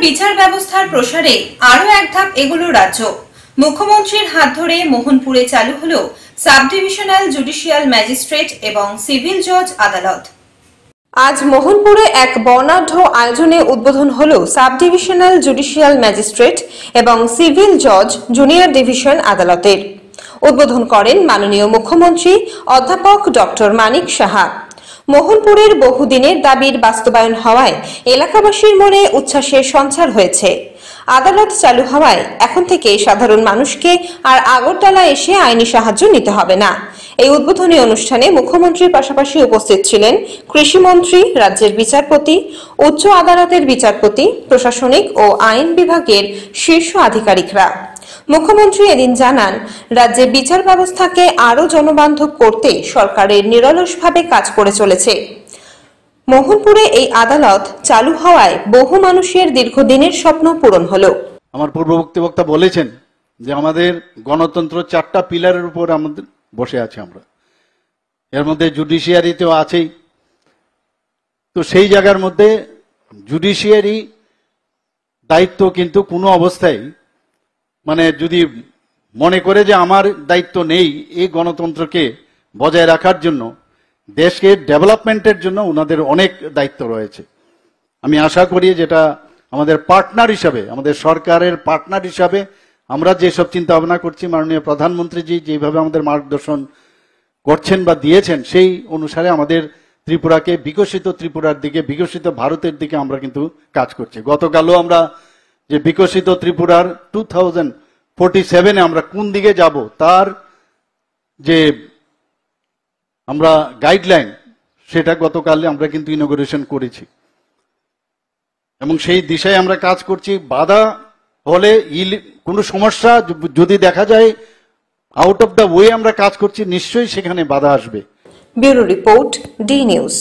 বিচার ব্যবস্থার প্রসারে আরো এক ধাপ এগোলো রাজ্য। মুখ্যমন্ত্রীর হাত ধরে মোহনপুরে চালু হলো সাব ডিভিশনাল জুডিশিয়াল ম্যাজিস্ট্রেট এবং সিভিল জজ আদালত। আজ মোহনপুরে এক বর্ণাঢ্য আয়োজনে উদ্বোধন হলো সাব ডিভিশনাল জুডিশিয়াল ম্যাজিস্ট্রেট এবং সিভিল জজ জুনিয়র ডিভিশন আদালতের। উদ্বোধন করেন মাননীয় মুখ্যমন্ত্রী অধ্যাপক ডক্টর মানিক সাহা। মোহনপুরের বহুদিনের দাবির বাস্তবায়ন হওয়ায় এলাকাবাসীর মনে উচ্ছ্বাসের সঞ্চার হয়েছে। আদালত চালু হওয়ায় এখন থেকে সাধারণ মানুষকে আর আগরতলা এসে আইনি সাহায্য নিতে হবে না। এই উদ্বোধনী অনুষ্ঠানে মুখ্যমন্ত্রীর পাশাপাশি উপস্থিত ছিলেন কৃষিমন্ত্রী, রাজ্যের বিচারপতি, উচ্চ আদালতের বিচারপতি, প্রশাসনিক ও আইন বিভাগের শীর্ষ আধিকারিকরা। মুখ্যমন্ত্রী এদিন জানান, রাজ্যের বিচার ব্যবস্থাকে আরো জনবান্ধব করতে সরকারের নিরলসভাবে কাজ করে চলেছে। মোহনপুরে এই আদালত চালু হওয়ায় বহু মানুষের দীর্ঘদিনের স্বপ্ন পূরণ হলো। আমার পূর্ববর্তী বক্তা বলেছেন যে আমাদের গণতন্ত্র 4টা পিলারের উপর আমাদের বসে আছে আমরা, এর মধ্যে জুডিশিয়ারিতেও আছেই। তো সেই জায়গার মধ্যে জুডিশিয়ারি দায়িত্ব কিন্তু কোনো অবস্থায় যদি মনে করে যে আমার দায়িত্ব নেই, এই গণতন্ত্রকে বজায় রাখার জন্য, দেশকে ডেভেলপমেন্টের জন্য ওনাদের অনেক দায়িত্ব রয়েছে। আমি আশা করি যেটা আমাদের পার্টনার হিসাবে, আমাদের সরকারের পার্টনার হিসাবে আমরা যেসব চিন্তা ভাবনা করছি, মাননীয় প্রধানমন্ত্রীজি যেভাবে আমাদের মার্গদর্শন করছেন বা দিয়েছেন, সেই অনুসারে আমাদের ত্রিপুরাকে বিকশিত ত্রিপুরার দিকে, বিকশিত ভারতের দিকে আমরা কিন্তু কাজ করছি। গতকালও আমরা যে বিকশিত ত্রিপুরার 2047-এ আমরা কোন দিকে যাব তার যে আমরা গাইডলাইন, সেটা গতকাল আমরা কিন্তু ইনগরেশন করেছি এবং সেই দিশায় আমরা কাজ করছি। বাধা হলে কোনো সমস্যা যদি দেখা যায় আউট অফ দ্য ওয়ে আমরা কাজ করছি, নিশ্চয়ই সেখানে বাধা আসবে। Bureau report, D news.